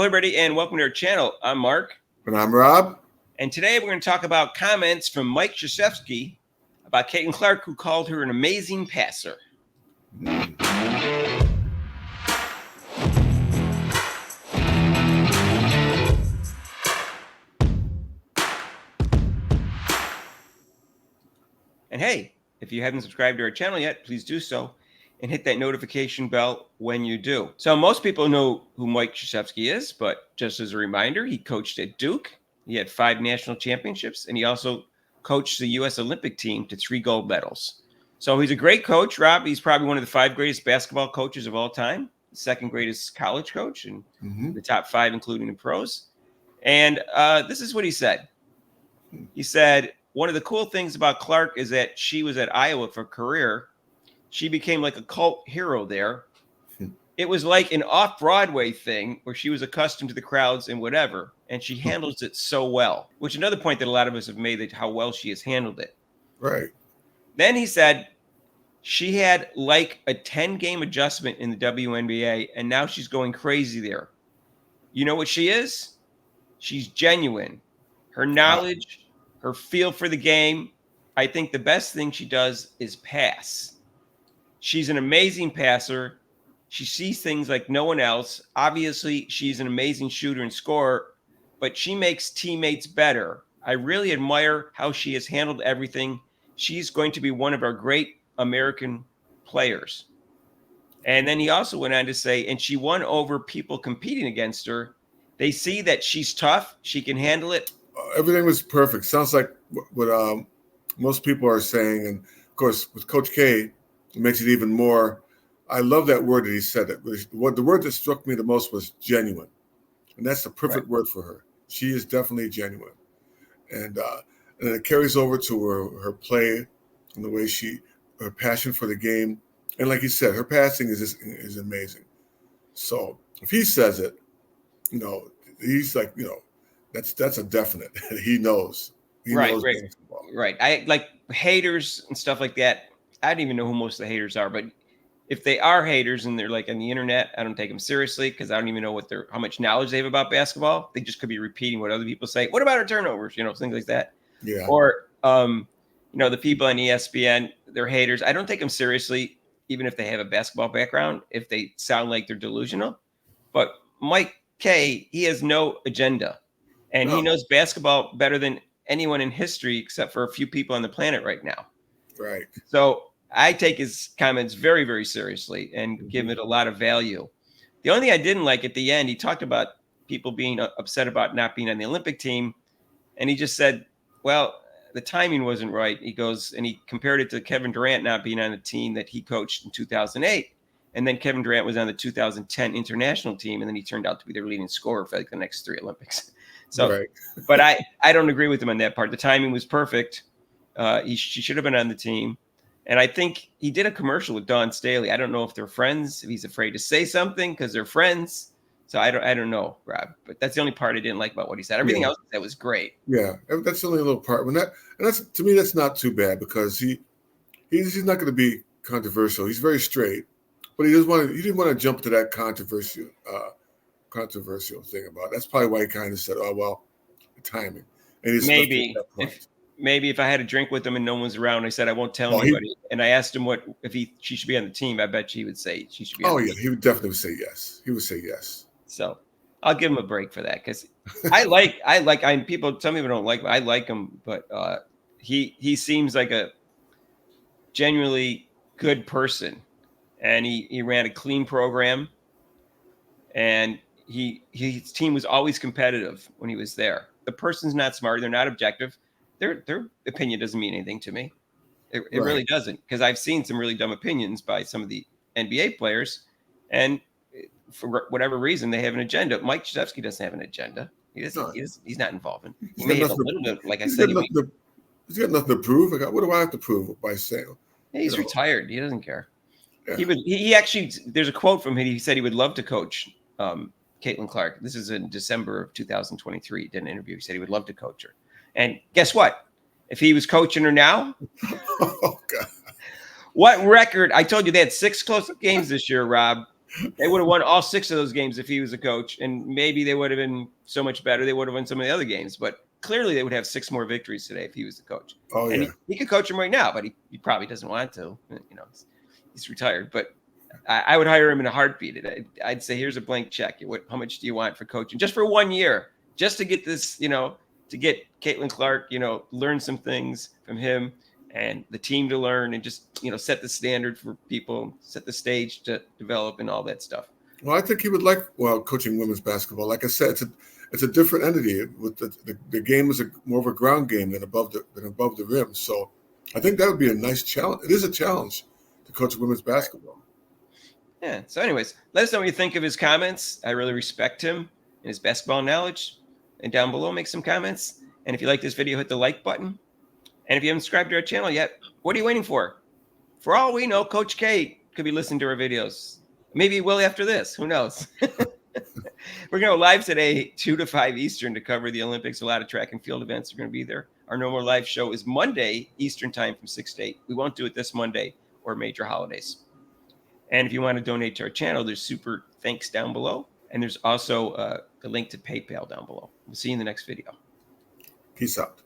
Hello, everybody, and welcome to our channel. I'm Mark. And I'm Rob. And today we're going to talk about comments from Mike Krzyzewski about Caitlin Clark, who called her an amazing passer. And hey, if you haven't subscribed to our channel yet, please do so and hit that notification bell when you do. So most people know who Mike Krzyzewski is, but just as a reminder, he coached at Duke. He had 5 national championships, and he also coached the U.S. Olympic team to 3 gold medals. So he's a great coach, Rob. He's probably one of the 5 greatest basketball coaches of all time, the 2nd greatest college coach, and the top 5, including the pros. And this is what he said. He said, one of the cool things about Clark is that she was at Iowa for a career. She became like a cult hero there. It was like an off-Broadway thing where she was accustomed to the crowds and whatever, and she handles it so well, which is another point that a lot of us have made, that how well she has handled it. Right. Then he said she had like a 10-game adjustment in the WNBA, and now she's going crazy there. You know what she is? She's genuine. Her knowledge, her feel for the game. I think the best thing she does is pass. She's an amazing passer. She sees things like no one else. Obviously, she's an amazing shooter and scorer, but she makes teammates better. I really admire how she has handled everything. She's going to be one of our great American players. And then he also went on to say, and she won over people competing against her. They see that she's tough. She can handle it. Everything was perfect. Sounds like what most people are saying. And, of course, with Coach K, it makes it even more. I love that word that he said. The word that struck me the most was genuine. And that's the perfect word for her. She is definitely genuine. And it carries over to her play and the way her passion for the game. And like you said, her passing is amazing. So if he says it, he's like, that's a definite. He knows. He knows basketball. Right. I like haters and stuff like that. I don't even know who most of the haters are, but if they are haters and they're like on the internet, I don't take them seriously because I don't even know how much knowledge they have about basketball. They just could be repeating what other people say. What about our turnovers? Things like that. Yeah. Or, the people on ESPN, they're haters. I don't take them seriously, even if they have a basketball background, if they sound like they're delusional. But Mike K, he has no agenda, and he knows basketball better than anyone in history, except for a few people on the planet right now. Right. So I take his comments very, very seriously and give it a lot of value. The only thing I didn't like at the end, he talked about people being upset about not being on the Olympic team. And he just said, well, the timing wasn't right. He goes, and he compared it to Kevin Durant not being on the team that he coached in 2008. And then Kevin Durant was on the 2010 international team. And then he turned out to be their leading scorer for like the next 3 Olympics. So, but I don't agree with him on that part. The timing was perfect. She should have been on the team. And I think he did a commercial with Dawn Staley. I don't know if they're friends, if he's afraid to say something because they're friends. So I don't know, Rob. But that's the only part I didn't like about what he said. Everything else that was great. Yeah, that's the only little part. That's to me, that's not too bad because he's not going to be controversial. He's very straight, but he didn't want to jump to that controversial thing about it. That's probably why he kind of said, "Oh well, the timing." And Maybe if I had a drink with him and no one was around, I said I won't tell anybody. And I asked him she should be on the team. I bet he would say she should be. On the team. He would definitely say yes. He would say yes. So I'll give him a break for that because some people don't like him. I like him, but he seems like a genuinely good person, and he ran a clean program, and his team was always competitive when he was there. The person's not smart. They're not objective. Their opinion doesn't mean anything to me. It really doesn't, because I've seen some really dumb opinions by some of the NBA players, and for whatever reason, they have an agenda. Mike Krzyzewski doesn't have an agenda. He's not involved in. He may have a little bit, like I said. He's got nothing to prove. What do I have to prove by saying? He's retired. He doesn't care. Yeah. He actually. There's a quote from him. He said he would love to coach Caitlin Clark. This is in December of 2023. He did an interview. He said he would love to coach her. And guess what? If he was coaching her now, oh God, what record? I told you they had 6 close games this year, Rob. They would have won all 6 of those games if he was a coach, and maybe they would have been so much better. They would have won some of the other games, but clearly they would have 6 more victories today if he was the coach. Oh, And yeah. he could coach them right now, but he probably doesn't want to. You know, he's retired. But I would hire him in a heartbeat. I'd say, here's a blank check. How much do you want for coaching? Just for 1 year, just to get this, you know, to get Caitlin Clark, you know, learn some things from him and the team to learn, and just, you know, set the standard for people, set the stage to develop and all that stuff. Well, I think he would like coaching women's basketball. Like I said, it's a different entity. With the game is more of a ground game than above the rim. So I think that would be a nice challenge. It is a challenge to coach women's basketball. Yeah. So, anyways, let us know what you think of his comments. I really respect him and his basketball knowledge. And down below, make some comments. And if you like this video, hit the like button. And if you haven't subscribed to our channel yet, what are you waiting for? For all we know, Coach K could be listening to our videos. Maybe he will after this. Who knows? We're going to go live today, 2 to 5 Eastern, to cover the Olympics. A lot of track and field events are going to be there. Our normal live show is Monday, Eastern time from 6 to 8. We won't do it this Monday or major holidays. And if you want to donate to our channel, there's super thanks down below. And there's also the link to PayPal down below. We'll see you in the next video. Peace out.